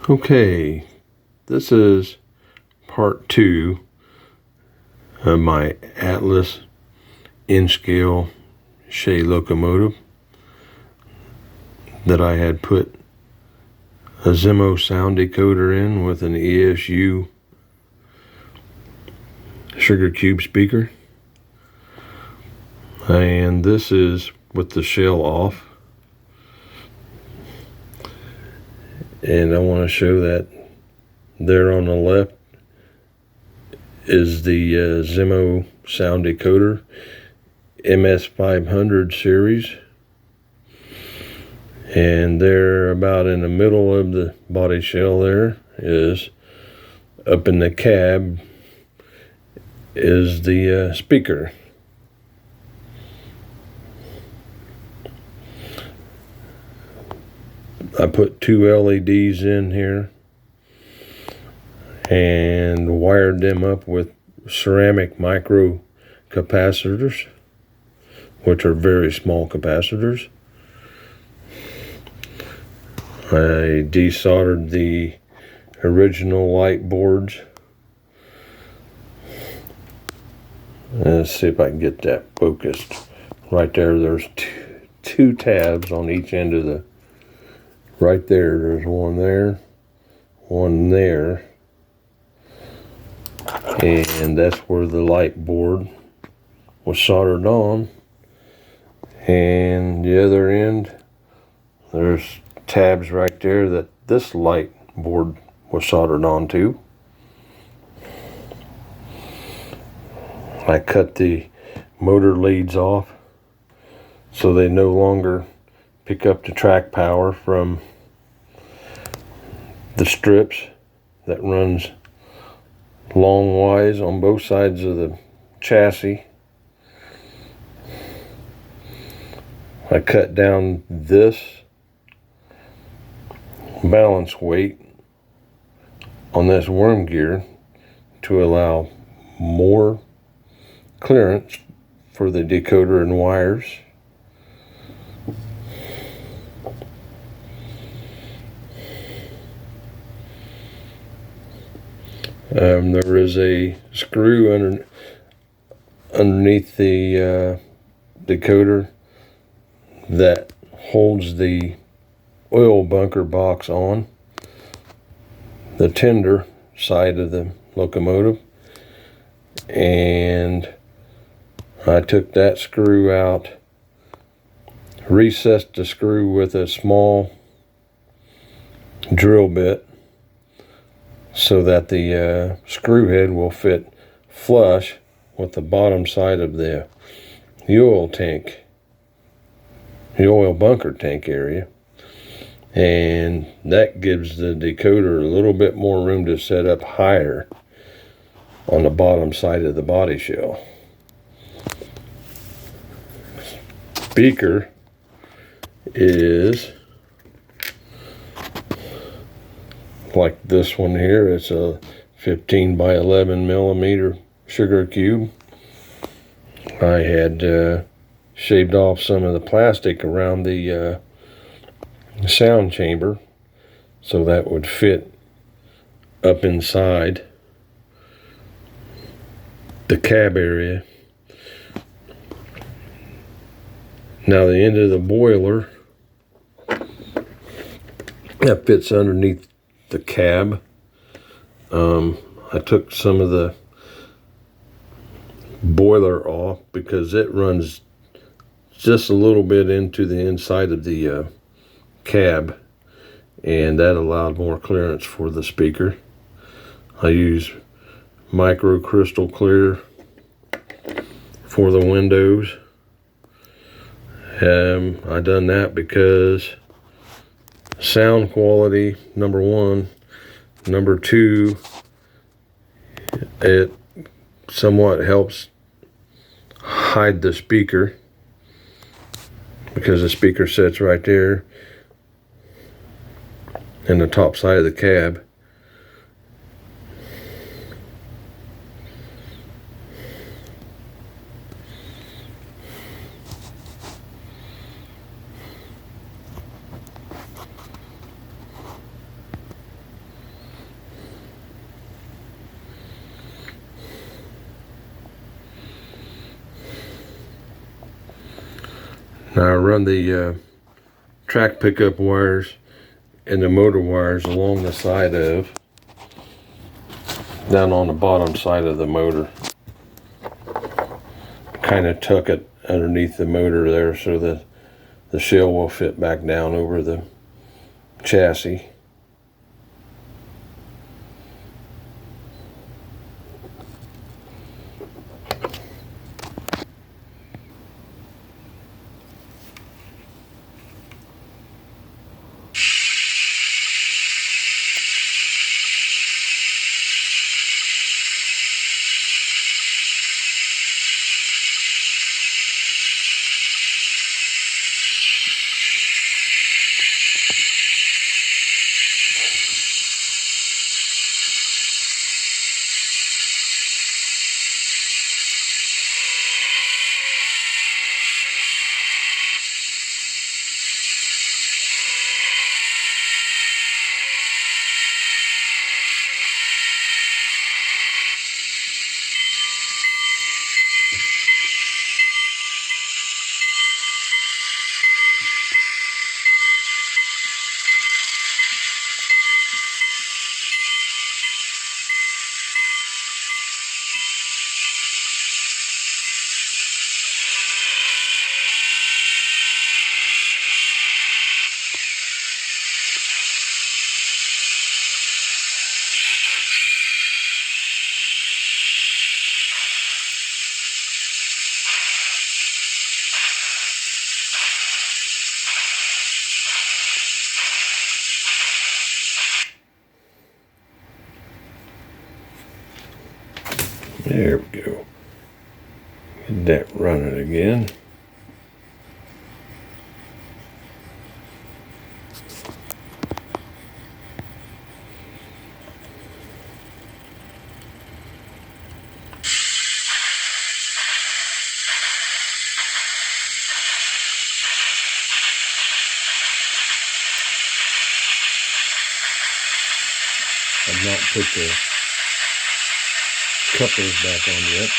Okay, this is part 2 of my Atlas in-scale Shay locomotive that I had put a Zimo Sound Decoder in with an ESU Sugarcube speaker. And this is with the shell off. And I want to show that there on the left is the Zimo Sound Decoder MS500 series. And there about in the middle of the body shell there is, up in the cab, is the speaker. I put 2 LEDs in here and wired them up with ceramic micro capacitors, which are very small capacitors. I desoldered the original light boards. Let's see if I can get that focused. Right there, there's two tabs on each end of the, right there, there's one there, one there. And that's where the light board was soldered on. And the other end, there's tabs right there that this light board was soldered onto. I cut the motor leads off so they no longer pick up the track power from the strips that runs longwise on both sides of the chassis. I cut down this balance weight on this worm gear to allow more clearance for the decoder and wires. There is a screw underneath the decoder that holds the oil bunker box on the tender side of the locomotive, and I took that screw out, recessed the screw with a small drill bit so that the screw head will fit flush with the bottom side of the oil tank, the oil bunker tank area. And that gives the decoder a little bit more room to set up higher on the bottom side of the body shell. Speaker is like this one here. It's a 15 by 11 millimeter Sugarcube. I had shaved off some of the plastic around the sound chamber so that would fit up inside the cab area. Now the end of the boiler that fits underneath the cab. I took some of the boiler off because it runs just a little bit into the inside of the cab, and that allowed more clearance for the speaker. I use micro crystal clear for the windows. I done that because sound quality, number one. Number two, it somewhat helps hide the speaker because the speaker sits right there in the top side of the cab. Now I run the track pickup wires and the motor wires along the side of, down on the bottom side of the motor. Kind of tuck it underneath the motor there so that the shell will fit back down over the chassis. There we go. Get that running again. I've not put the couplers back on yet.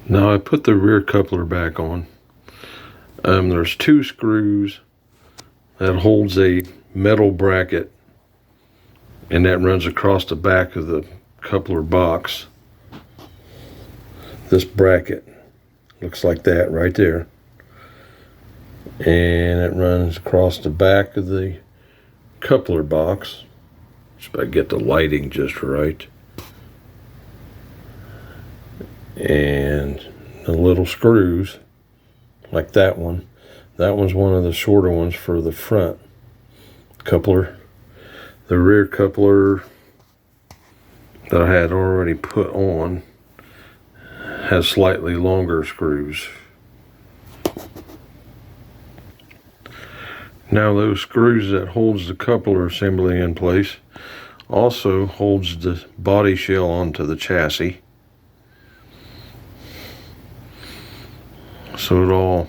Now I put the rear coupler back on. There's two screws that holds a metal bracket, and that runs across the back of the coupler box. This bracket looks like that right there, and it runs across the back of the coupler box. Just I get the lighting just right. and the little screws like that one. That one's one of the shorter ones for the front coupler. The rear coupler that I had already put on has slightly longer screws. Now those screws that holds the coupler assembly in place also holds the body shell onto the chassis. So it all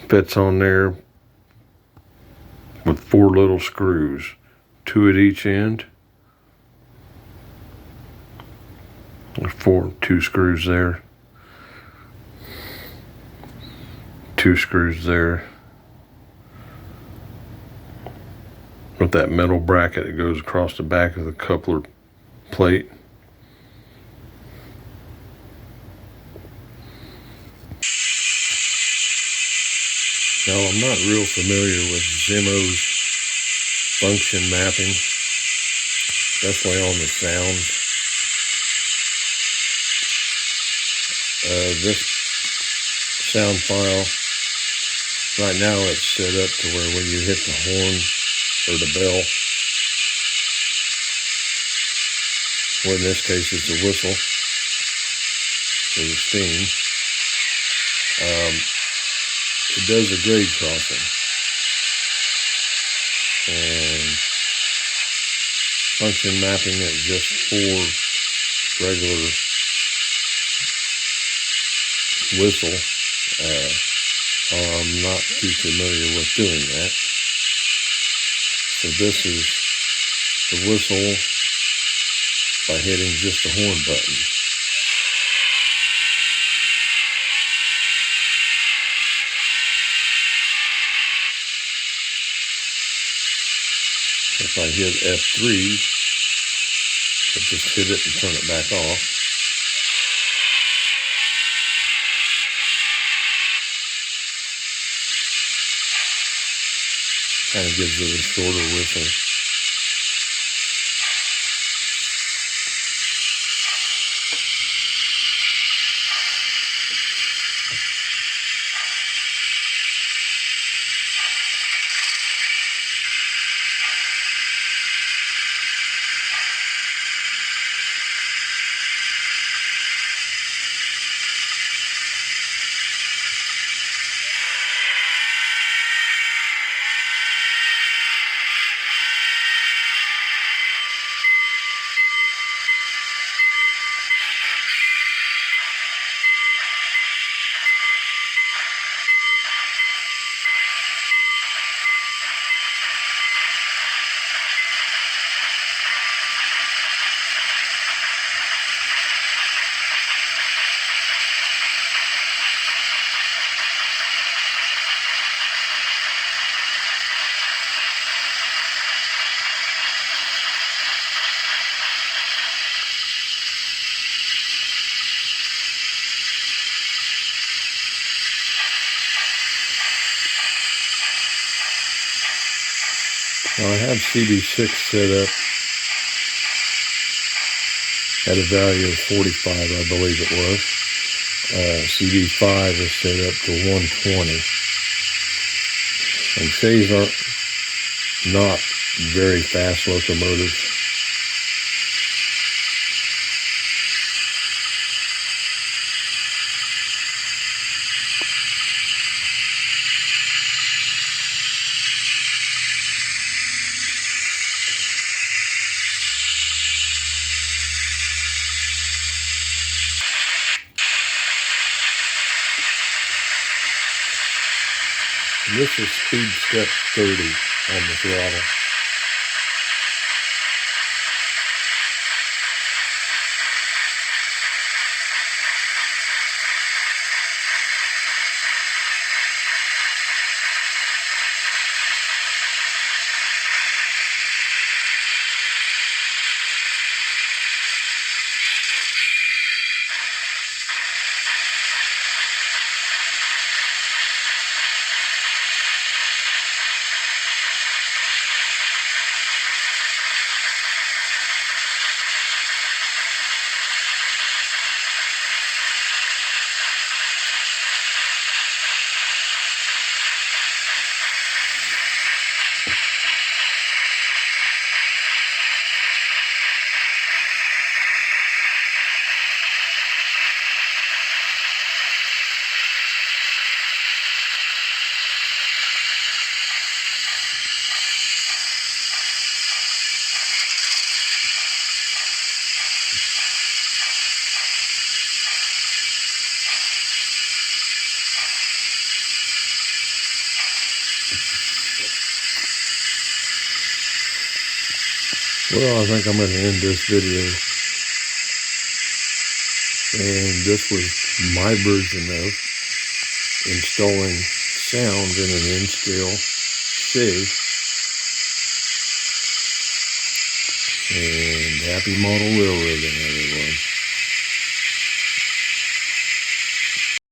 fits on there with 4 little screws, 2 at each end. There's 2 screws there, 2 screws there, with that metal bracket that goes across the back of the coupler plate. Now, I'm not real familiar with Zimo's function mapping, especially on the sounds. This sound file, right now it's set up to where when you hit the horn or the bell, or in this case it's a whistle for the steam, it does a grade crossing. And function mapping is just for regular whistle. I'm not too familiar with doing that. So this is the whistle by hitting just the horn button. If I hit F3, I just hit it and turn it back off. Kind of gives it a shorter whistle. Now I have CD6 set up at a value of 45, I believe it was. CD5 is set up to 120. And Shays are not very fast locomotives. This is speed step 30 on the throttle. Well, I think I'm going to end this video. And this was my version of installing sound in an N-scale Shay. And happy model railroading, everyone.